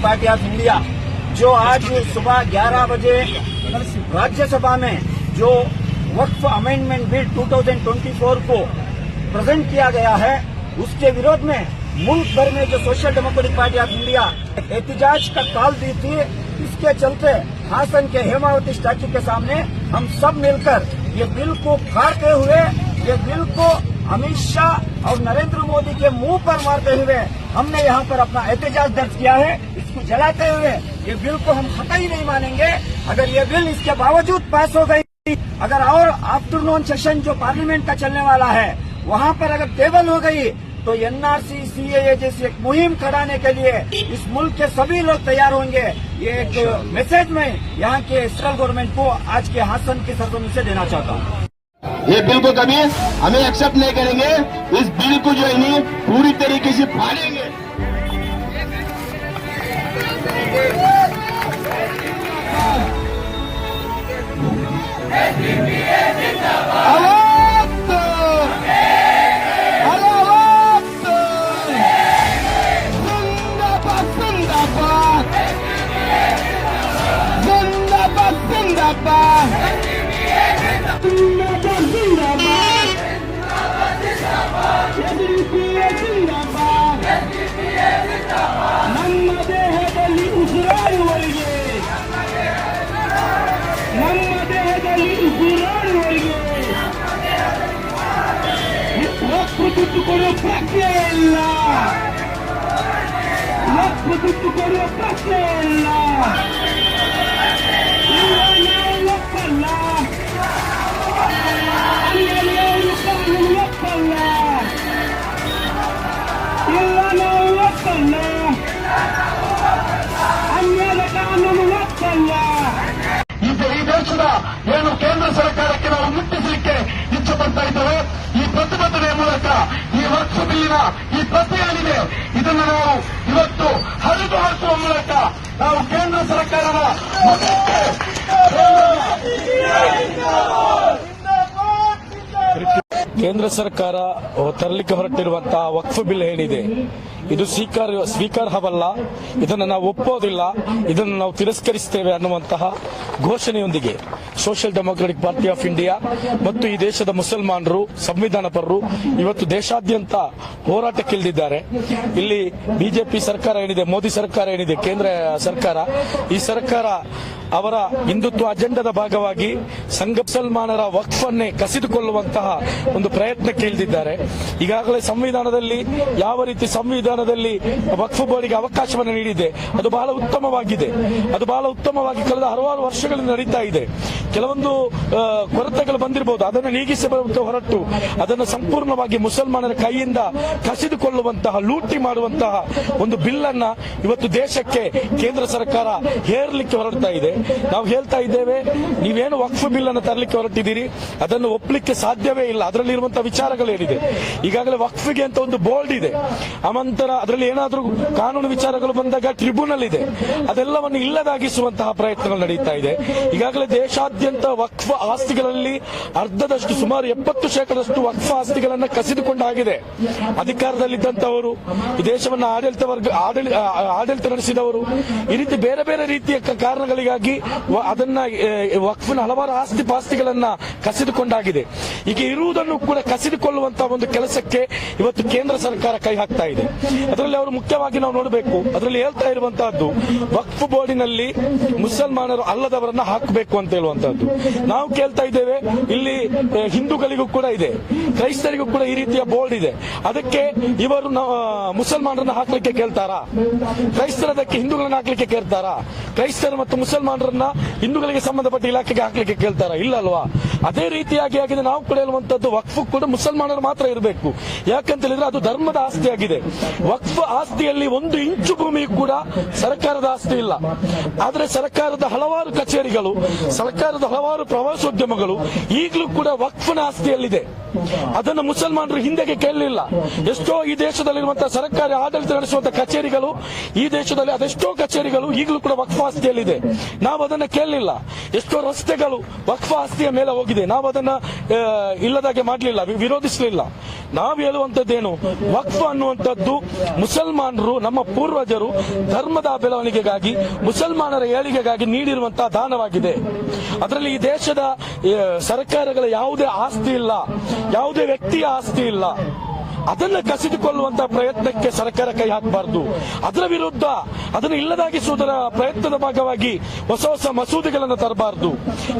Party of India जो आज सुबह 11 बजे राज्यसभा में जो वक्फ अमेंडमेंट बिल 2024 को प्रेजेंट किया गया है, उसके विरोध में मुल्क भर में जो social democratic party of India एहतजाज का कॉल दी थी, इसके चलते हासन के हेमावती स्टैच्यू के सामने हम सब मिलकर ये बिल को फाड़ते हुए, ये बिल को अमित शाह और नरेंद्र मोदी के मुंह पर मारते हुए हमने यहाँ पर अपना एहतजाज दर्ज किया है। इसको जलाते हुए ये बिल को हम कतई नहीं मानेंगे। अगर ये बिल इसके बावजूद पास हो गई, अगर और आफ्टरनून सेशन जो पार्लियामेंट का चलने वाला है वहाँ पर अगर टेबल हो गई, तो एनआरसी सीएए जैसी एक मुहिम कराने के लिए इस मुल्क के सभी लोग तैयार होंगे। ये एक मैसेज मैं यहाँ के सेंट्रल गवर्नमेंट को आज के हासन की सरजमीं से देना चाहता हूँ। ये बिल को कभी हमें एक्सेप्ट नहीं करेंगे। इस बिल को जो है नहीं पूरी तरीके से फाड़ेंगे। ನಮ್ಮ ದೇಹದಲ್ಲಿ ಉಸಿರಾಡುವವರಿಗೆ, ನಮ್ಮ ದೇಹದಲ್ಲಿ ಉಸಿರಾಡುವವರಿಗೆ ರಕ್ತ ತುತ್ತುಕೊಡುವ ಪ್ರಶ್ನೆ ಇಲ್ಲ, ರಕ್ತ ತುತ್ತುಕೊಡುವ ಪ್ರಶ್ನೆ ಇಲ್ಲ. ನಾವು ಒಪ್ಪಲ್ಲ, ಅನ್ಯಾಯವರು ಕಾನೂನು ಒಪ್ಪಲ್ಲ, ಇಲ್ಲ ನಾವು ಒಪ್ಪಲ್ಲ, ಅನ್ಯಾಯ ಕಾನೂನು ಒಪ್ಪಲ್ಲ. ಈ ದೇಶದ ಏನು ಕೇಂದ್ರ ಸರ್ಕಾರಕ್ಕೆ ನಾವು ಮುಟ್ಟಿಸಲಿಕ್ಕೆ ಇಚ್ಛೆ ಪಡ್ತಾ ಇದ್ದೇವೆ. ಈ ಪ್ರತಿಭಟನೆಯ ಮೂಲಕ ಈ ವಕ್ಫ್ ಬಿಲ್ಲಿನ ಈ ಪ್ರತಿ ಏನಿದೆ ಇದನ್ನು ನಾವು ಇವತ್ತು ಹರಿದು ಹಾಕುವ ಮೂಲಕ ನಾವು ಕೇಂದ್ರ ಸರ್ಕಾರದ ಮುಖಕ್ಕೆ ಕೇಂದ್ರ ಸರ್ಕಾರ ತರಲಿಕ್ಕೆ ಹೊರಟಿರುವಂತಹ ವಕ್ಫ್ ಬಿಲ್ ಏನಿದೆ ಇದು ಸ್ವೀಕಾರಾರ್ಹವಲ್ಲ, ಇದನ್ನು ನಾವು ಒಪ್ಪೋದಿಲ್ಲ, ಇದನ್ನು ನಾವು ತಿರಸ್ಕರಿಸುತ್ತೇವೆ ಅನ್ನುವಂತಹ ಘೋಷಣೆಯೊಂದಿಗೆ Social Democratic Party of India ಮತ್ತು ಈ ದೇಶದ ಮುಸಲ್ಮಾನರು, ಸಂವಿಧಾನ ಪರರು ಇವತ್ತು ದೇಶಾದ್ಯಂತ ಹೋರಾಟಕ್ಕಿಳಿದಿದ್ದಾರೆ. ಇಲ್ಲಿ ಬಿಜೆಪಿ ಸರ್ಕಾರ ಏನಿದೆ, ಮೋದಿ ಸರ್ಕಾರ ಏನಿದೆ, ಕೇಂದ್ರ ಸರ್ಕಾರ, ಈ ಸರ್ಕಾರ ಅವರ ಹಿಂದುತ್ವ ಅಜೆಂಡಾದ ಭಾಗವಾಗಿ ಮುಸಲ್ಮಾನರ ವಕ್ಫ್ ಅನ್ನೇ ಕಸಿದುಕೊಳ್ಳುವಂತಹ ಒಂದು ಪ್ರಯತ್ನಕ್ಕೆ ಇಳಿದಿದ್ದಾರೆ. ಈಗಾಗಲೇ ಸಂವಿಧಾನದಲ್ಲಿ ಯಾವ ರೀತಿ ಸಂವಿಧಾನದಲ್ಲಿ ವಕ್ಫ್ ಬೋರ್ಡಿಗೆ ಅವಕಾಶವನ್ನು ನೀಡಿದೆ ಅದು ಬಹಳ ಉತ್ತಮವಾಗಿದೆ. ಅದು ಬಹಳ ಉತ್ತಮವಾಗಿ ಕಳೆದ ಹಲವಾರು ವರ್ಷಗಳಿಂದ ನಡೀತಾ ಇದೆ. ಕೆಲವೊಂದು ಕೊರತೆಗಳು ಬಂದಿರಬಹುದು, ಅದನ್ನು ನೀಗಿಸಬಹುದು ಹೊರಟು ಅದನ್ನು ಸಂಪೂರ್ಣವಾಗಿ ಮುಸಲ್ಮಾನರ ಕೈಯಿಂದ ಕಸಿದುಕೊಳ್ಳುವಂತಹ, ಲೂಟಿ ಮಾಡುವಂತಹ ಒಂದು ಬಿಲ್ ಅನ್ನ ಇವತ್ತು ದೇಶಕ್ಕೆ ಕೇಂದ್ರ ಸರ್ಕಾರ ಹೇರಲಿಕ್ಕೆ ಹೊರಡ್ತಾ ಇದೆ. ನಾವು ಹೇಳ್ತಾ ಇದ್ದೇವೆ, ನೀವೇನು ವಕ್ಫ್ ಬಿಲ್ ಅನ್ನು ತರಲಿಕ್ಕೆ ಹೊರಟಿದ್ದೀರಿ ಅದನ್ನು ಒಪ್ಪಲಿಕ್ಕೆ ಸಾಧ್ಯವೇ ಇಲ್ಲ. ಅದರಲ್ಲಿರುವಂತಹ ವಿಚಾರಗಳೇನಿದೆ, ಈಗಾಗಲೇ ವಕ್ಫ್ಗೆ ಅಂತ ಒಂದು ಬೋರ್ಡ್ ಇದೆ, ಅನಂತರ ಅದರಲ್ಲಿ ಏನಾದರೂ ಕಾನೂನು ವಿಚಾರಗಳು ಬಂದಾಗ ಟ್ರಿಬ್ಯುನಲ್ ಇದೆ, ಅದೆಲ್ಲವನ್ನು ಇಲ್ಲದಾಗಿಸುವಂತಹ ಪ್ರಯತ್ನಗಳು ನಡೀತಾ ಇದೆ. ಈಗಾಗಲೇ ದೇಶಾದ್ಯಂತ ವಕ್ಫ್ ಆಸ್ತಿಗಳಲ್ಲಿ ಅರ್ಧದಷ್ಟು, ಸುಮಾರು 70% ವಕ್ಫ್ ಆಸ್ತಿಗಳನ್ನು ಕಸಿದುಕೊಂಡಾಗಿದೆ. ಅಧಿಕಾರದಲ್ಲಿದ್ದಂತವರು, ಈ ದೇಶವನ್ನು ಆಡಳಿತ ನಡೆಸಿದವರು, ಈ ರೀತಿ ಬೇರೆ ಬೇರೆ ರೀತಿಯ ಕಾರಣಗಳಿಗಾಗಿ ಅದನ್ನ ವಕ್ಫ್ನ ಹಲವಾರು ಆಸ್ತಿ ಪಾಸ್ತಿಗಳನ್ನ ಕಸಿದುಕೊಂಡಾಗಿದೆ. ಈಗ ಇರುವುದನ್ನು ಕೂಡ ಕಸಿದುಕೊಳ್ಳುವಂತಹ ಒಂದು ಕೆಲಸಕ್ಕೆ ಇವತ್ತು ಕೇಂದ್ರ ಸರ್ಕಾರ ಕೈ ಹಾಕ್ತಾ ಇದೆ. ಅದರಲ್ಲಿ ಅವರು ಮುಖ್ಯವಾಗಿ ನಾವು ನೋಡಬೇಕು, ಅದರಲ್ಲಿ ಹೇಳ್ತಾ ಇರುವಂತಹದ್ದು ವಕ್ಫ್ ಬೋರ್ಡಿನಲ್ಲಿ ಮುಸಲ್ಮಾನರು ಅಲ್ಲದವರನ್ನ ಹಾಕಬೇಕು ಅಂತ ಹೇಳುವಂತಹದ್ದು. ನಾವು ಕೇಳ್ತಾ ಇದ್ದೇವೆ, ಇಲ್ಲಿ ಹಿಂದೂಗಳಿಗೂ ಕೂಡ ಇದೆ, ಕ್ರೈಸ್ತರಿಗೂ ಕೂಡ ಈ ರೀತಿಯ ಬೋರ್ಡ್ ಇದೆ, ಅದಕ್ಕೆ ಇವರು ಮುಸಲ್ಮಾನರನ್ನ ಹಾಕ್ಲಿಕ್ಕೆ ಕೇಳ್ತಾರಾ? ಕ್ರೈಸ್ತರದಕ್ಕೆ ಹಿಂದೂಗಳನ್ನ ಹಾಕ್ಲಿಕ್ಕೆ ಕೇಳ್ತಾರಾ? ಕ್ರೈಸ್ತರು ಮತ್ತು ಮುಸಲ್ಮಾನರನ್ನ ಹಿಂದೂಗಳಿಗೆ ಸಂಬಂಧಪಟ್ಟ ಇಲಾಖೆಗೆ ಹಾಕ್ಲಿಕ್ಕೆ ಕೇಳ್ತಾರ? ಇಲ್ಲ ಅಲ್ವಾ? ಅದೇ ರೀತಿಯಾಗಿ ಆಗಿದೆ. ನಾವು ಕೂಡ ಹೇಳುವಂತದ್ದು ವಕ್ಫ್ ಕೂಡ ಮುಸಲ್ಮಾನರು ಮಾತ್ರ ಇರಬೇಕು. ಯಾಕಂತ ಹೇಳಿದ್ರೆ ಅದು ಧರ್ಮದ ಆಸ್ತಿ ಆಗಿದೆ. ವಕ್ಫ್ ಆಸ್ತಿಯಲ್ಲಿ 1 ಇಂಚು ಭೂಮಿ ಕೂಡ ಸರ್ಕಾರದ ಆಸ್ತಿ ಇಲ್ಲ. ಆದ್ರೆ ಸರ್ಕಾರದ ಹಲವಾರು ಕಚೇರಿಗಳು, ಸರ್ಕಾರದ ಹಲವಾರು ಪ್ರವಾಸೋದ್ಯಮಗಳು ಈಗಲೂ ಕೂಡ ವಕ್ಫ್ನ ಆಸ್ತಿಯಲ್ಲಿದೆ. ಅದನ್ನು ಮುಸಲ್ಮಾನರು ಹಿಂದೆಗೆ ಕೇಳಲಿಲ್ಲ. ಎಷ್ಟೋ ಈ ದೇಶದಲ್ಲಿರುವಂತಹ ಸರ್ಕಾರಿ ಆಡಳಿತ ನಡೆಸುವಂತಹ ಕಚೇರಿಗಳು, ಈ ದೇಶದಲ್ಲಿ ಅದೆಷ್ಟೋ ಕಚೇರಿಗಳು ಈಗಲೂ ಕೂಡ ವಕ್ಫ್ ಆಸ್ತಿಯಲ್ಲಿದೆ. ನಾವು ಅದನ್ನ ಕೇಳಲಿಲ್ಲ. ಎಷ್ಟೋ ರಸ್ತೆಗಳು ವಕ್ಫ್ ಆಸ್ತಿಯ ಮೇಲೆ ಹೋಗಿದೆ, ನಾವು ಅದನ್ನ ಇಲ್ಲದಾಗೆ ಮಾಡಲಿಲ್ಲ, ವಿರೋಧಿಸಲಿಲ್ಲ. ನಾವು ಹೇಳುವಂತದ್ದೇನು, ವಕ್ಫ್ ಅನ್ನುವಂಥದ್ದು ಮುಸಲ್ಮಾನರು, ನಮ್ಮ ಪೂರ್ವಜರು ಧರ್ಮದ ಬೆಳವಣಿಗೆಗಾಗಿ, ಮುಸಲ್ಮಾನರ ಏಳಿಗೆಗಾಗಿ ನೀಡಿರುವಂತಹ ದಾನವಾಗಿದೆ. ಅದರಲ್ಲಿ ಈ ದೇಶದ ಸರ್ಕಾರಗಳ ಯಾವುದೇ ಆಸ್ತಿ ಇಲ್ಲ, ಯಾವುದೇ ವ್ಯಕ್ತಿಯ ಆಸ್ತಿ ಇಲ್ಲ. ಅದನ್ನು ಕಸಿದುಕೊಳ್ಳುವಂತಹ ಪ್ರಯತ್ನಕ್ಕೆ ಸರ್ಕಾರ ಕೈ ಹಾಕಬಾರದು. ಅದರ ವಿರುದ್ಧ ಅದನ್ನು ಇಲ್ಲದಾಗಿಸುವುದರ ಪ್ರಯತ್ನದ ಭಾಗವಾಗಿ ಹೊಸ ಹೊಸ ಮಸೂದೆಗಳನ್ನು ತರಬಾರದು.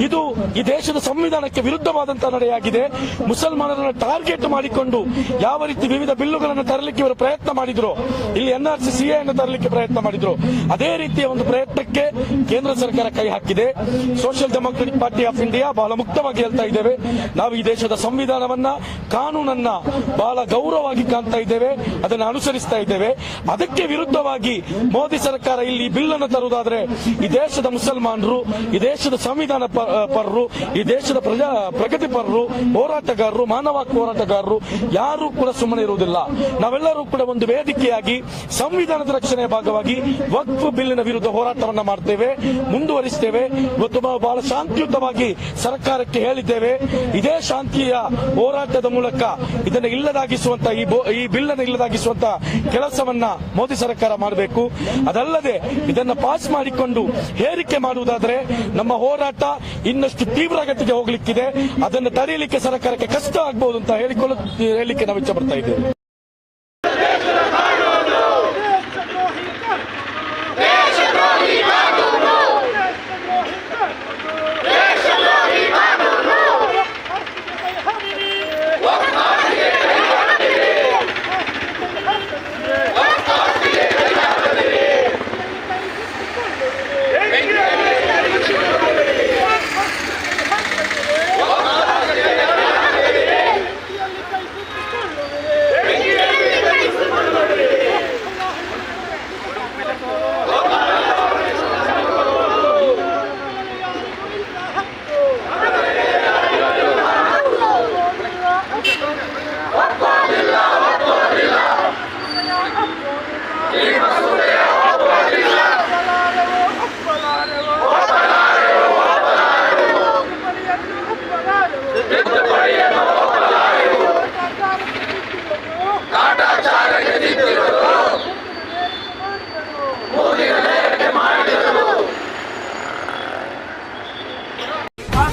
ಇದು ಈ ದೇಶದ ಸಂವಿಧಾನಕ್ಕೆ ವಿರುದ್ಧವಾದಂತಹ ನಡೆಯಾಗಿದೆ. ಮುಸಲ್ಮಾನರನ್ನು ಟಾರ್ಗೆಟ್ ಮಾಡಿಕೊಂಡು ಯಾವ ರೀತಿ ವಿವಿಧ ಬಿಲ್ಲುಗಳನ್ನು ತರಲಿಕ್ಕೆ ಇವರು ಪ್ರಯತ್ನ ಮಾಡಿದ್ರು, ಇಲ್ಲಿ NRC CA ಅನ್ನು ತರಲಿಕ್ಕೆ ಪ್ರಯತ್ನ ಮಾಡಿದ್ರು, ಅದೇ ರೀತಿಯ ಒಂದು ಪ್ರಯತ್ನಕ್ಕೆ ಕೇಂದ್ರ ಸರ್ಕಾರ ಕೈ ಹಾಕಿದೆ. Social Democratic Party of India ಬಹಳ ಮುಕ್ತವಾಗಿ ಹೇಳ್ತಾ ಇದ್ದೇವೆ, ನಾವು ಈ ದೇಶದ ಸಂವಿಧಾನವನ್ನ, ಕಾನೂನನ್ನ ಬಹಳ ಗೌರವವಾಗಿ ಕಾಣ್ತಾ ಇದ್ದೇವೆ, ಅದನ್ನು ಅನುಸರಿಸ್ತಾ ಇದ್ದೇವೆ. ಅದಕ್ಕೆ ವಿರುದ್ಧವಾಗಿ ಮೋದಿ ಸರ್ಕಾರ ಇಲ್ಲಿ ಬಿಲ್ ಅನ್ನು ತರುವುದಾದ್ರೆ ಈ ದೇಶದ ಮುಸಲ್ಮಾನರು, ಈ ದೇಶದ ಸಂವಿಧಾನ ಪರರು, ಈ ದೇಶದ ಪ್ರಗತಿ ಪರರು, ಹೋರಾಟಗಾರರು, ಮಾನವ ಹಕ್ಕು ಹೋರಾಟಗಾರರು ಯಾರು ಕೂಡ ಸುಮ್ಮನೆ ಇರುವುದಿಲ್ಲ. ನಾವೆಲ್ಲರೂ ಕೂಡ ಒಂದು ವೇದಿಕೆಯಾಗಿ ಸಂವಿಧಾನದ ರಕ್ಷಣೆಯ ಭಾಗವಾಗಿ ವಕ್ಫ್ ಬಿಲ್ಲಿನ ವಿರುದ್ಧ ಹೋರಾಟವನ್ನ ಮಾಡ್ತೇವೆ, ಮುಂದುವರಿಸ್ತೇವೆ. ಇವತ್ತು ನಾವು ಬಹಳ ಶಾಂತಿಯುತವಾಗಿ ಸರ್ಕಾರಕ್ಕೆ ಹೇಳಿದ್ದೇವೆ, ಇದೇ ಶಾಂತಿಯ ಹೋರಾಟದ ಮೂಲಕ ಇದನ್ನು ಇಲ್ಲದಾಗಿಸುವಂತ ಈ ಬಿಲ್ ಅನ್ನು ಇಲ್ಲದಾಗಿಸುವಂತ ಕೆಲಸವನ್ನ ಮೋದಿ ಸರ್ಕಾರ ಮಾಡಬೇಕು. ಅದಲ್ಲದೆ ಇದನ್ನ ಪಾಸ್ ಮಾಡಿಕೊಂಡು ಹೇರಿಕೆ ಮಾಡುವುದಾದರೆ ನಮ್ಮ ಹೋರಾಟ ಇನ್ನಷ್ಟು ತೀವ್ರಗತಿಗೆ ಹೋಗ್ಲಿಕ್ಕಿದೆ. ಅದನ್ನು ತಡೆಯಲಿಕ್ಕೆ ಸರ್ಕಾರಕ್ಕೆ ಕಷ್ಟ ಆಗಬಹುದು ಅಂತ ಹೇಳಿಕ್ಕೆ ನಾವು ಇಚ್ಛೆ ಪಡ್ತಾ ಇದ್ದೇವೆ.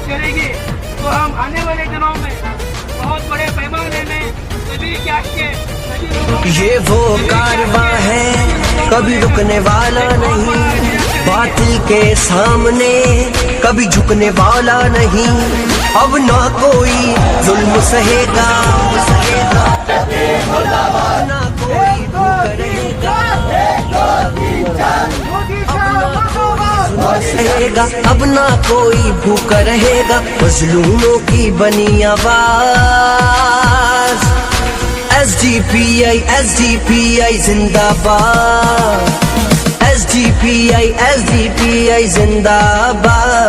करेगी तो हम आने वाले दिनों में बहुत बड़े पैमाने में सभी कैश के सभी लोगों ये वो कारवां है, कभी रुकने वाला नहीं, बातिल के सामने कभी झुकने वाला नहीं, अब ना कोई जुल्म सहेगा, ना कोई रहेगा, अब ना कोई भूखा रहेगा, मजलूमों की बनी आवाज। SDPI जिंदाबाद, SDPI जिंदाबाद।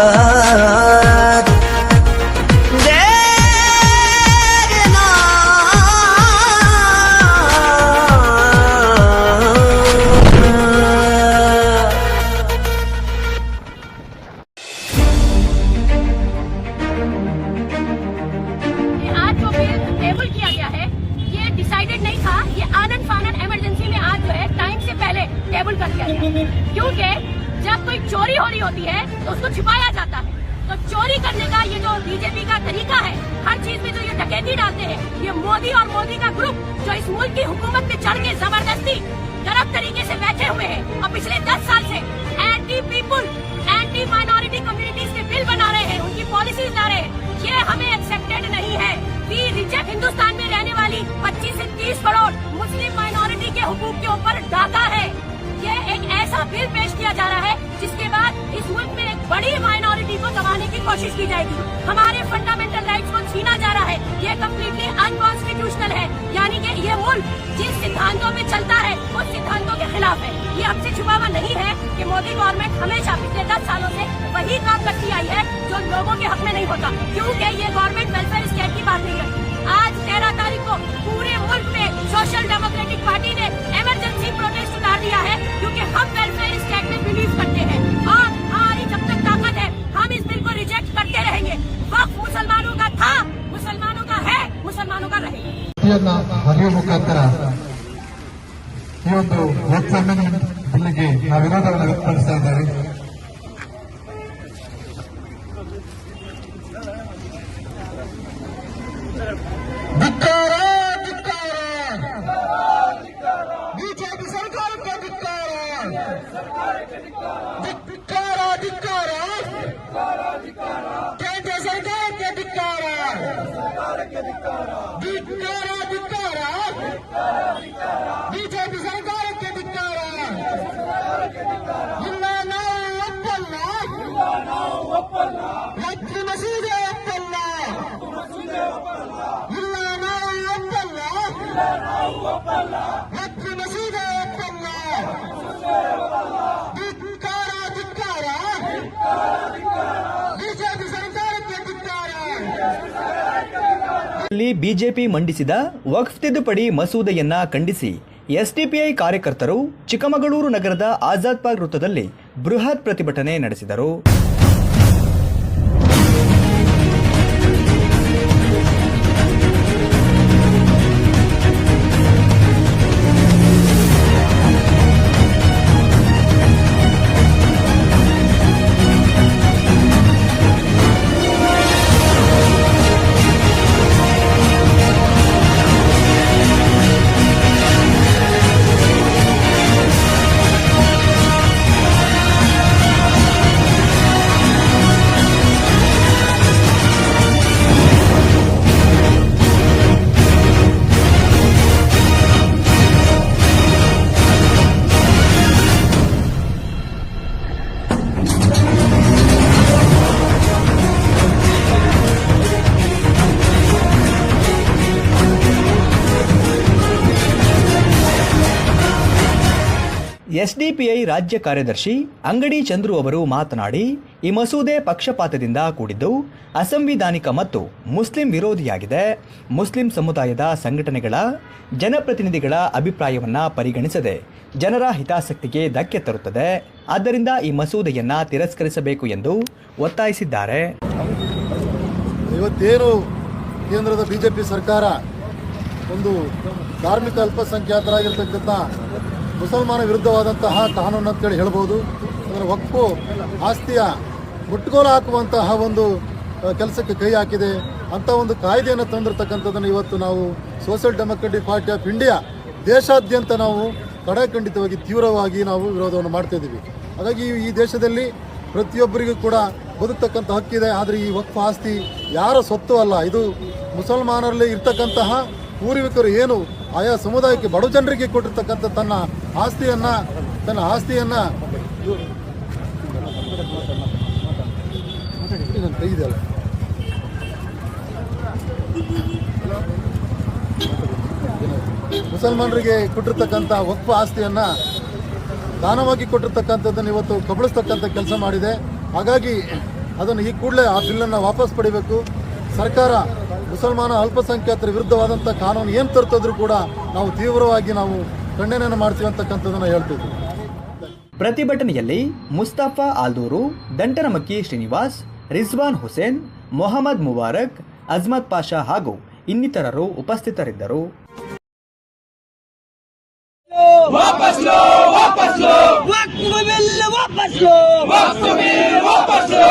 टेबल कर दिया गया, क्योंकि जब कोई चोरी हो रही होती है तो उसको छिपाया जाता है। तो चोरी करने का ये जो बीजेपी का तरीका है, हर चीज में जो ये डकैती डालते हैं, ये मोदी और मोदी का ग्रुप जो इस मुल्क की हुकूमत पे चढ़ के जबरदस्ती गलत तरीके से बैठे हुए हैं और पिछले 10 साल से anti people, anti minority communities के बिल बना रहे हैं, उनकी पॉलिसीज ला रहे हैं, ये हमें एक्सेप्टेड नहीं है। We reject. हिंदुस्तान में रहने वाली 25 से 30 करोड़ मुस्लिम माइनॉरिटी के हुकूक के ऊपर डाका है। ये एक ऐसा बिल पेश किया जा रहा है जिसके बाद इस मुल्क में एक बड़ी माइनॉरिटी को दबाने की कोशिश की जाएगी, हमारे फंडामेंटल राइट्स को छीना जा रहा है। ये कम्प्लीटली अनकॉन्स्टिट्यूशनल है, यानी कि ये मुल्क जिस सिद्धांतों में चलता है उस सिद्धांतों के खिलाफ है। ये हमसे छुपा हुआ नहीं है कि मोदी गवर्नमेंट हमेशा पिछले 10 सालों से वही काम करती आई है जो लोगों के हक में नहीं होता, क्योंकि ये गवर्नमेंट वेलफेयर स्टेट की बात नहीं करती। आज 13 तारीख को पूरे मुल्क में सोशल डेमोक्रेटिक पार्टी ने इमरजेंसी प्रोटेस्ट उतार दिया है, क्योंकि हम वेलफेयर स्टेट में बिलीव करते हैं और हमारी जब तक ताकत है हम इस बिल को रिजेक्ट करते रहेंगे। वक्त मुसलमानों का था, मुसलमानों का है, मुसलमानों का रहेगा। ಶಕ್ತಿಯನ್ನ ಹರಿಯುವ ಮುಖಾಂತರ ಈ ಒಂದು ವಕ್ಫ್ ಅಮೆಂಡ್ಮೆಂಟ್ ಬಿಲ್ಗೆ ನಾವು ವಿರೋಧವನ್ನು ವ್ಯಕ್ತಪಡಿಸ್ತಾ ಇದ್ದೇವೆ. ಬಿಜೆಪಿ ಸರ್ಕಾರಕ್ಕೆ ಧಿಕ್ಕಾರ, ಕೇಂದ್ರ ಸರ್ಕಾರಕ್ಕೆ ಧಿಕ್ಕಾರ, ಬಿಜೆಪಿ ಸರ್ಕಾರಕ್ಕೆ ಧಿಕ್ಕಾರ. ಇಲ್ಲ ನಾವು ಒಪ್ಪಲ್ಲ, ವಕ್ಫ್ ಮಸೂದೆ ಒಪ್ಪಲ್ಲ. ಇಲ್ಲ ನಾವು ಒಪ್ಪಲ್ಲ, ವಕ್ಫ್ ಮಸೂದೆ ಒಪ್ಪಲ್ಲ. ಧಿಕ್ಕಾರ, ಬಿಜೆಪಿ ಸರ್ಕಾರಕ್ಕೆ ಧಿಕ್ಕಾರ. ಬಿಜೆಪಿ ಮಂಡಿಸಿದ ವಕ್ಫ್ ತಿದ್ದುಪಡಿ ಮಸೂದೆಯನ್ನ ಖಂಡಿಸಿ ಎಸ್ಡಿಪಿಐ ಕಾರ್ಯಕರ್ತರು ಚಿಕ್ಕಮಗಳೂರು ನಗರದ ಆಜಾದ್ ಪಾರ್ಕ್ ವೃತ್ತದಲ್ಲಿ ಬೃಹತ್ ಪ್ರತಿಭಟನೆ ನಡೆಸಿದರು. ಎಸ್ಡಿಪಿಐ ರಾಜ್ಯ ಕಾರ್ಯದರ್ಶಿ ಅಂಗಡಿ ಚಂದ್ರು ಅವರು ಮಾತನಾಡಿ, ಈ ಮಸೂದೆ ಪಕ್ಷಪಾತದಿಂದ ಕೂಡಿದ್ದು ಅಸಂವಿಧಾನಿಕ ಮತ್ತು ಮುಸ್ಲಿಂ ವಿರೋಧಿಯಾಗಿದೆ. ಮುಸ್ಲಿಂ ಸಮುದಾಯದ ಸಂಘಟನೆಗಳ ಜನಪ್ರತಿನಿಧಿಗಳ ಅಭಿಪ್ರಾಯವನ್ನ ಪರಿಗಣಿಸದೆ ಜನರ ಹಿತಾಸಕ್ತಿಗೆ ಧಕ್ಕೆ ತರುತ್ತದೆ. ಆದ್ದರಿಂದ ಈ ಮಸೂದೆಯನ್ನ ತಿರಸ್ಕರಿಸಬೇಕು ಎಂದು ಒತ್ತಾಯಿಸಿದ್ದಾರೆ. ಇವತ್ತೇನು ಕೇಂದ್ರದ ಬಿಜೆಪಿ ಸರ್ಕಾರ ಒಂದು ಧಾರ್ಮಿಕ ಅಲ್ಪಸಂಖ್ಯಾತರಾಗಿರ್ತಕ್ಕಂಥ ಮುಸಲ್ಮಾನ ವಿರುದ್ಧವಾದಂತಹ ಕಾನೂನು ಅಂತೇಳಿ ಹೇಳ್ಬೋದು. ಅದರ ವಕ್ಫು ಆಸ್ತಿಯ ಮುಟ್ಟುಗೋಲು ಹಾಕುವಂತಹ ಒಂದು ಕೆಲಸಕ್ಕೆ ಕೈ ಹಾಕಿದೆ. ಅಂಥ ಒಂದು ಕಾಯ್ದೆಯನ್ನು ತಂದಿರತಕ್ಕಂಥದ್ದನ್ನು ಇವತ್ತು ನಾವು social Democratic Party of India ದೇಶಾದ್ಯಂತ ನಾವು ಕಡಾಖಂಡಿತವಾಗಿ ತೀವ್ರವಾಗಿ ನಾವು ವಿರೋಧವನ್ನು ಮಾಡ್ತಾ ಇದ್ದೀವಿ. ಹಾಗಾಗಿ ಈ ದೇಶದಲ್ಲಿ ಪ್ರತಿಯೊಬ್ಬರಿಗೂ ಕೂಡ ಬದುಕ್ತಕ್ಕಂಥ ಹಕ್ಕಿದೆ. ಆದರೆ ಈ ವಕ್ಫ್ ಆಸ್ತಿ ಯಾರ ಸೊತ್ತು ಅಲ್ಲ, ಇದು ಮುಸಲ್ಮಾನರಲ್ಲಿ ಇರ್ತಕ್ಕಂತಹ ಪೂರ್ವಿಕರು ಏನು ಆಯಾ ಸಮುದಾಯಕ್ಕೆ ಬಡ ಜನರಿಗೆ ಕೊಟ್ಟಿರ್ತಕ್ಕಂಥ ತನ್ನ ಆಸ್ತಿಯನ್ನು ಕೈದೆಯಲ್ಲ ಮುಸಲ್ಮಾನರಿಗೆ ಕೊಟ್ಟಿರ್ತಕ್ಕಂಥ ವಕ್ಫ್ ಆಸ್ತಿಯನ್ನು ದಾನವಾಗಿ ಕೊಟ್ಟಿರ್ತಕ್ಕಂಥದ್ದನ್ನು ಇವತ್ತು ಕಬಳಿಸ್ತಕ್ಕಂಥ ಕೆಲಸ ಮಾಡಿದೆ. ಹಾಗಾಗಿ ಅದನ್ನು ಈ ಕೂಡಲೇ ಆ ಬಿಲ್ಲನ್ನು ವಾಪಸ್ ಪಡಿಬೇಕು. ಸರ್ಕಾರ ಮುಸಲ್ಮಾನ ಅಲ್ಪಸಂಖ್ಯಾತರ ವಿರುದ್ಧವಾದಂಥ ಕಾನೂನು ಏನು ತರ್ತಿದ್ರು ಕೂಡ ನಾವು ತೀವ್ರವಾಗಿ ನಾವು ಖಂಡನೆಯನ್ನು ಮಾಡ್ತೀವಿ ಅಂತಕ್ಕಂಥದ್ದನ್ನು ಹೇಳ್ತಿದ್ವಿ. ಪ್ರತಿಭಟನೆಯಲ್ಲಿ ಮುಸ್ತಫಾ ಆಲ್ದೂರು, ದಂಟನಮಕ್ಕಿ ಶ್ರೀನಿವಾಸ್, ರಿಜ್ವಾನ್ ಹುಸೇನ್, ಮೊಹಮ್ಮದ್ ಮುಬಾರಕ್, ಅಜ್ಮತ್ ಪಾಷಾ ಹಾಗೂ ಇನ್ನಿತರರು ಉಪಸ್ಥಿತರಿದ್ದರು. वापस लो, वापस लो, वक्फ बिल वापस लो, वक्फ बिल वापस लो.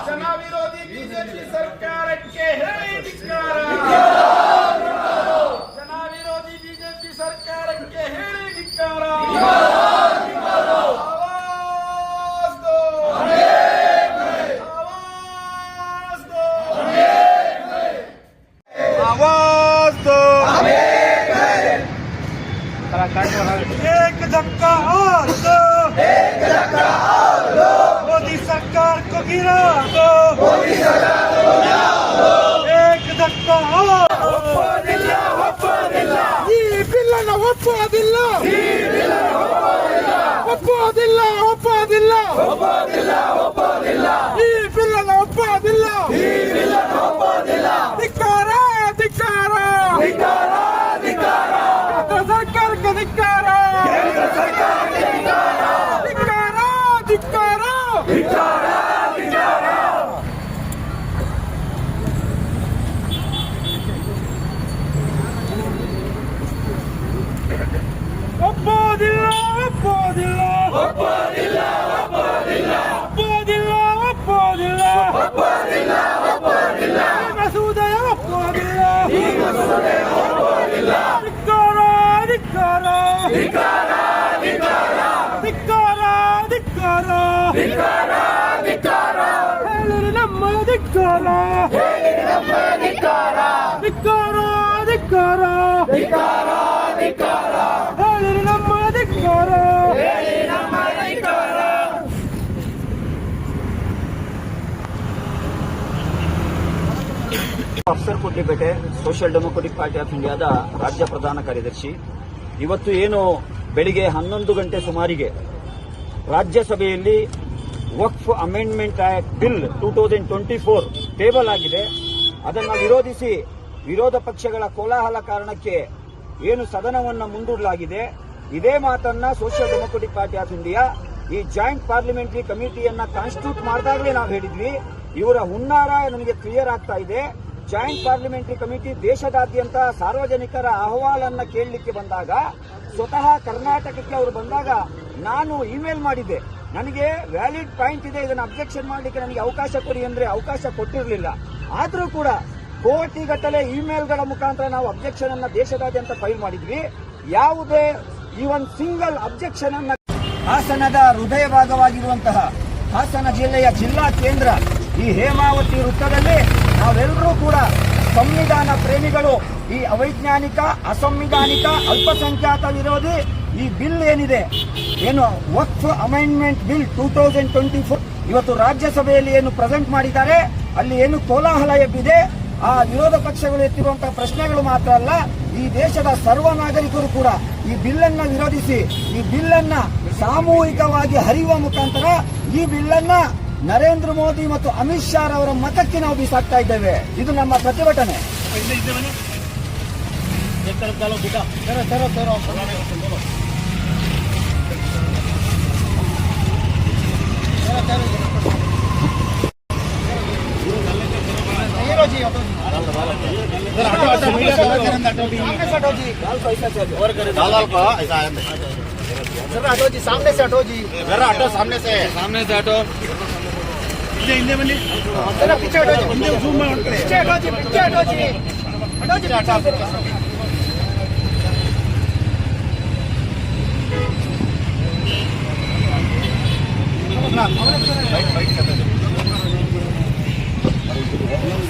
जन विरोधी बीजेपी ಸರ್ಕಾರಕ್ಕೆ ಹೇಳಿ ಧಿಕ್ಕಾರ. ಜನ ವಿರೋಧಿ ಬಿಜೆಪಿ ಸರ್ಕಾರಕ್ಕೆ ಹೇಳಿ ಧಿಕ್ಕಾರ. आवाज दो, आवाज दो, आवाज दो. एक धक्का और दो, एक धक्का और दो, मोदी सरकार को गिरा दो, मोदी सरकार को गिरा दो. एक धक्का और ಒಪ್ಪೋದಿಲ್ಲ, ಒಪ್ಪೋದಿಲ್ಲ, ಈ ಬಿಲ್ಲನ್ನು ಒಪ್ಪೋದಿಲ್ಲ, ಈ ಬಿಲ್ಲನ್ನು ಒಪ್ಪೋದಿಲ್ಲ, ಒಪ್ಪೋದಿಲ್ಲ, ಒಪ್ಪೋದಿಲ್ಲ, ಒಪ್ಪೋದಿಲ್ಲ, ಈ ಬಿಲ್ಲನ್ನು ಒಪ್ಪೋದಿಲ್ಲ, ಈ ಬಿಲ್ಲನ್ನು ಒಪ್ಪೋದಿಲ್ಲ. ಧಿಕ್ಕಾರ, ಧಿಕ್ಕಾರ, ಧಿಕ್ಕಾರ, ಧಿಕ್ಕಾರ, ಸರ್ಕಾರಕ್ಕೆ ಧಿಕ್ಕಾರ, ಕೇಂದ್ರ ಸರ್ಕಾರಕ್ಕೆ ಧಿಕ್ಕಾರ, ಧಿಕ್ಕಾರ, ಧಿಕ್ಕಾರ, ಧಿಕ್ಕಾರ, ಧಿಕ್ಕಾರ. Afsar Kodlipete Social Democratic Party of ಇಂಡಿಯಾದ ರಾಜ್ಯ ಪ್ರಧಾನ ಕಾರ್ಯದರ್ಶಿ. ಇವತ್ತು ಏನು ಬೆಳಿಗ್ಗೆ 11 ಗಂಟೆ ಸುಮಾರಿಗೆ ರಾಜ್ಯಸಭೆಯಲ್ಲಿ ವಕ್ಫ್ ಅಮೆಂಡ್ಮೆಂಟ್ ಆಕ್ಟ್ ಬಿಲ್ 2024 ಟೇಬಲ್ ಆಗಿದೆ. ಅದನ್ನು ವಿರೋಧಿಸಿ ವಿರೋಧ ಪಕ್ಷಗಳ ಕೋಲಾಹಲ ಕಾರಣಕ್ಕೆ ಏನು ಸದನವನ್ನು ಮುಂದೂಡಲಾಗಿದೆ. ಇದೇ ಮಾತನ್ನ social Democratic Party of India ಈ ಜಾಯಿಂಟ್ ಪಾರ್ಲಿಮೆಂಟರಿ ಕಮಿಟಿಯನ್ನ ಕಾನ್ಸ್ಟಿಟ್ಯೂಟ್ ಮಾಡಿದಾಗಲೇ ನಾವು ಹೇಳಿದ್ವಿ. ಇವರ ಹುನ್ನಾರ ನಮಗೆ ಕ್ಲಿಯರ್ ಆಗ್ತಾ ಇದೆ. ಜಾಯಿಂಟ್ ಪಾರ್ಲಿಮೆಂಟರಿ ಕಮಿಟಿ ದೇಶದಾದ್ಯಂತ ಸಾರ್ವಜನಿಕರ ಅಹವಾಲನ್ನ ಕೇಳಲಿಕ್ಕೆ ಬಂದಾಗ, ಸ್ವತಃ ಕರ್ನಾಟಕಕ್ಕೆ ಅವರು ಬಂದಾಗ ನಾನು ಇಮೇಲ್ ಮಾಡಿದ್ದೆ. ನನಗೆ ವ್ಯಾಲಿಡ್ ಪಾಯಿಂಟ್ ಇದೆ, ಇದನ್ನು ಅಬ್ಜೆಕ್ಷನ್ ಮಾಡಲಿಕ್ಕೆ ನನಗೆ ಅವಕಾಶ ಕೊಡಿ ಅಂದ್ರೆ ಅವಕಾಶ ಕೊಟ್ಟಿರಲಿಲ್ಲ. ಆದರೂ ಕೂಡ ಕೋಟಿಗಟ್ಟಲೆ ಇಮೇಲ್ಗಳ ಮುಖಾಂತರ ನಾವು ಅಬ್ಜೆಕ್ಷನ್ ಅನ್ನ ದೇಶದಾದ್ಯಂತ ಫೈಲ್ ಮಾಡಿದ್ವಿ. ಯಾವುದೇ ಈವನ್ ಸಿಂಗಲ್ ಅಬ್ಜೆಕ್ಷನ್ ಅನ್ನ ಹಾಸನದ ಹೃದಯ ಭಾಗವಾಗಿರುವಂತಹ ಹಾಸನ ಜಿಲ್ಲೆಯ ಜಿಲ್ಲಾ ಕೇಂದ್ರ ಈ ಹೇಮಾವತಿ ವೃತ್ತದಲ್ಲಿ ನಾವೆಲ್ಲರೂ ಕೂಡ ಸಂವಿಧಾನ ಪ್ರೇಮಿಗಳು. ಈ ಅವೈಜ್ಞಾನಿಕ, ಅಸಂವಿಧಾನಿಕ, ಅಲ್ಪಸಂಖ್ಯಾತ ವಿರೋಧಿ ಈ ಬಿಲ್ ಏನಿದೆ, ಏನು ವಕ್ಫ್ ಅಮೆಂಡ್ಮೆಂಟ್ ಬಿಲ್ 2024 ಇವತ್ತು ರಾಜ್ಯಸಭೆಯಲ್ಲಿ ಏನು ಪ್ರೆಸೆಂಟ್ ಮಾಡಿದ್ದಾರೆ, ಅಲ್ಲಿ ಏನು ಕೋಲಾಹಲ ಎಬ್ಬಿದೆ. ಆ ವಿರೋಧ ಪಕ್ಷಗಳು ಎತ್ತಿರುವಂತಹ ಪ್ರಶ್ನೆಗಳು ಮಾತ್ರ ಅಲ್ಲ, ಈ ದೇಶದ ಸರ್ವ ನಾಗರಿಕರು ಕೂಡ ಈ ಬಿಲ್ ಅನ್ನ ವಿರೋಧಿಸಿ ಈ ಬಿಲ್ ಅನ್ನ ಸಾಮೂಹಿಕವಾಗಿ ಹರಿಯುವ ಮುಖಾಂತರ ಈ ಬಿಲ್ ಅನ್ನ ನರೇಂದ್ರ ಮೋದಿ ಮತ್ತು ಅಮಿತ್ ಶಾ ಅವರ ಮತಕ್ಕೆ ನಾವು ಬೀಸಾಕ್ತಾ ಇದ್ದೇವೆ. ಇದು ನಮ್ಮ ಪ್ರತಿಭಟನೆ. सामने से हटो जी, जरा हटो, सामने से हटो, हिंदे बनी, जरा पीछे हटो जी, जूम में पीछे हटो जी, पीछे हटो जी, हटो जी, हटो।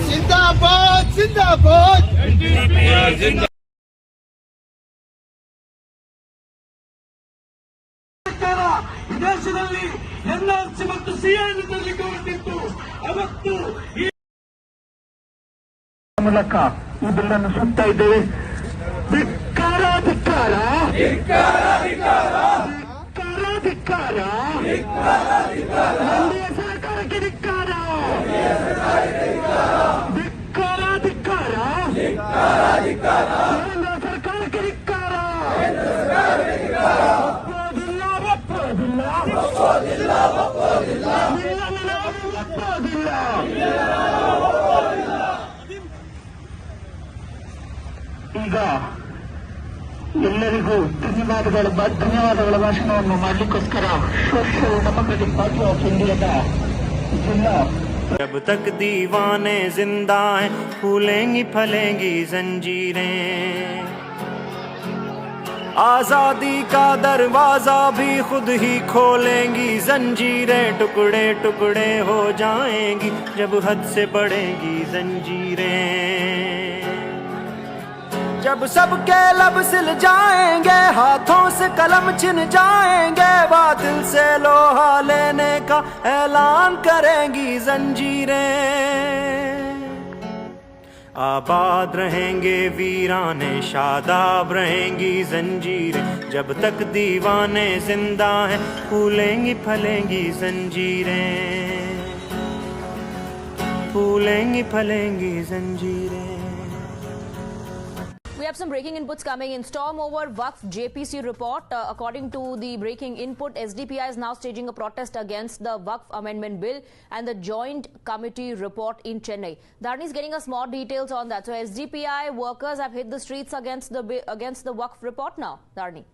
जिंदाबाद जिंदाबाद ದೇಶದಲ್ಲಿ ಎನ್ಆರ್ಸಿ ಮತ್ತು ಸಿಎನ್ ತರಲಿಕ್ಕೆ ಹೊರಟಿತ್ತು. ಅವತ್ತು ಈ ಮೂಲಕ ಈ ಬಿಲ್ ಅನ್ನು ಸುತ್ತಾ ಇದ್ದೇವೆ. ಧಿಕ್ಕಾರ ಧಿಕ್ಕಾರ ಧಿಕ್ಕಾರ ಎನ್ಡಿಎ ಸರ್ಕಾರಕ್ಕೆ ಧಿಕ್ಕಾರ ಧಿಕ್ಕಾರ ಧಿಕ್ಕಾರ ಕೇಂದ್ರ ಸರ್ಕಾರಕ್ಕೆ ಧಿಕ್ಕಾರ. ಈಗ ಎಲ್ಲರಿಗೂ ಧನ್ಯವಾದಗಳ ಭಾಷಣವನ್ನು ಮಾಡಲಿಕ್ಕೋಸ್ಕರ ಸೋಷಿಯಲ್ ಡೆಮೊಕ್ರೆಟಿಕ್ ಪಾರ್ಟಿ ಆಫ್ ಇಂಡಿಯಾದ ಜಿಲ್ಲಾ जब तक दीवाने जिंदा हैं फूलेंगी फलेंगी जंजीरें, आजादी का दरवाजा भी खुद ही खोलेंगी जंजीरें, टुकड़े टुकड़े हो जाएंगी जब हद से बढ़ेंगी जंजीरें, जब सबके लब सिल जाएंगे हाथों से कलम छिन जाएंगे, बातिल से लोहा लेने का ऐलान करेंगी जंजीरें, आबाद रहेंगे वीराने शादाब रहेंगी जंजीरें, जब तक दीवाने जिंदा हैं फूलेंगी फलेंगी जंजीरें, फूलेंगी फलेंगी जंजीरें. We have some breaking inputs coming in. Storm over Waqf JPC report. According to the breaking input, SDPI is now staging a protest against the Waqf amendment bill and the joint committee report in Chennai. Dharni is getting us more details on that. So SDPI workers have hit the streets against the Waqf report now. Dharni.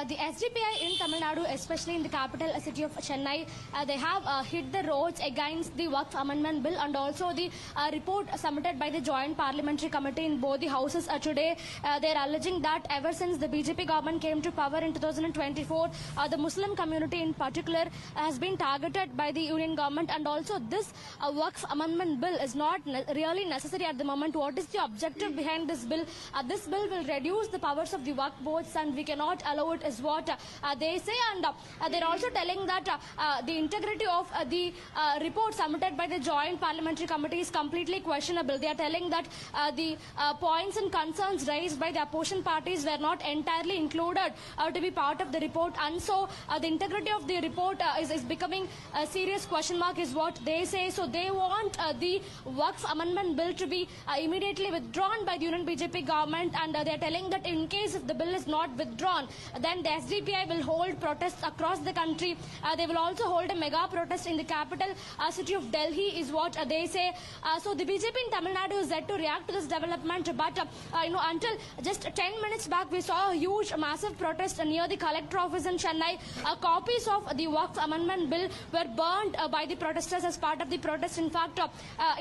the SDPI in Tamil Nadu, especially in the capital city of Chennai, they have hit the roads against the Waqf Amendment Bill and also the report submitted by the Joint Parliamentary Committee in both the houses today. They are alleging that ever since the BJP government came to power in 2024, the Muslim community in particular has been targeted by the Union government, and also this Waqf Amendment Bill is not really necessary at the moment. What is the objective behind this bill? This bill will reduce the powers of the Waqf boards and we cannot allow it, is what they say, and they're also telling that the integrity of the report submitted by the Joint Parliamentary Committee is completely questionable. They are telling that the points and concerns raised by the opposition parties were not entirely included to be part of the report, and so the integrity of the report is becoming a serious question mark, is what they say. So they want the Waqf Amendment Bill to be immediately withdrawn by the Union BJP government, and they are telling that in case if the bill is not withdrawn, then the SDPI will hold protests across the country. They will also hold a mega protest in the capital city of Delhi, is what they say. So the BJP in Tamil Nadu is yet to react to this development, but until just 10 minutes back, we saw a huge, massive protest near the collector office in Chennai. Copies of the Waqf Amendment Bill were burnt by the protesters as part of the protest. In fact,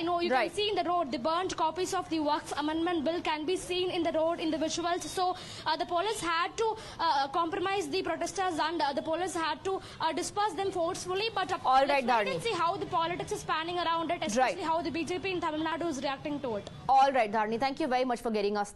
you can see in the road the burnt copies of the Waqf Amendment Bill can be seen in the road in the visuals. So the police had to compromise the protesters, and the police had to disperse them forcefully. But All right, let's wait Dharani. and see how the politics is panning around it, especially how the BJP in Tamil Nadu is reacting to it. All right, Dharani, thank you very much for getting us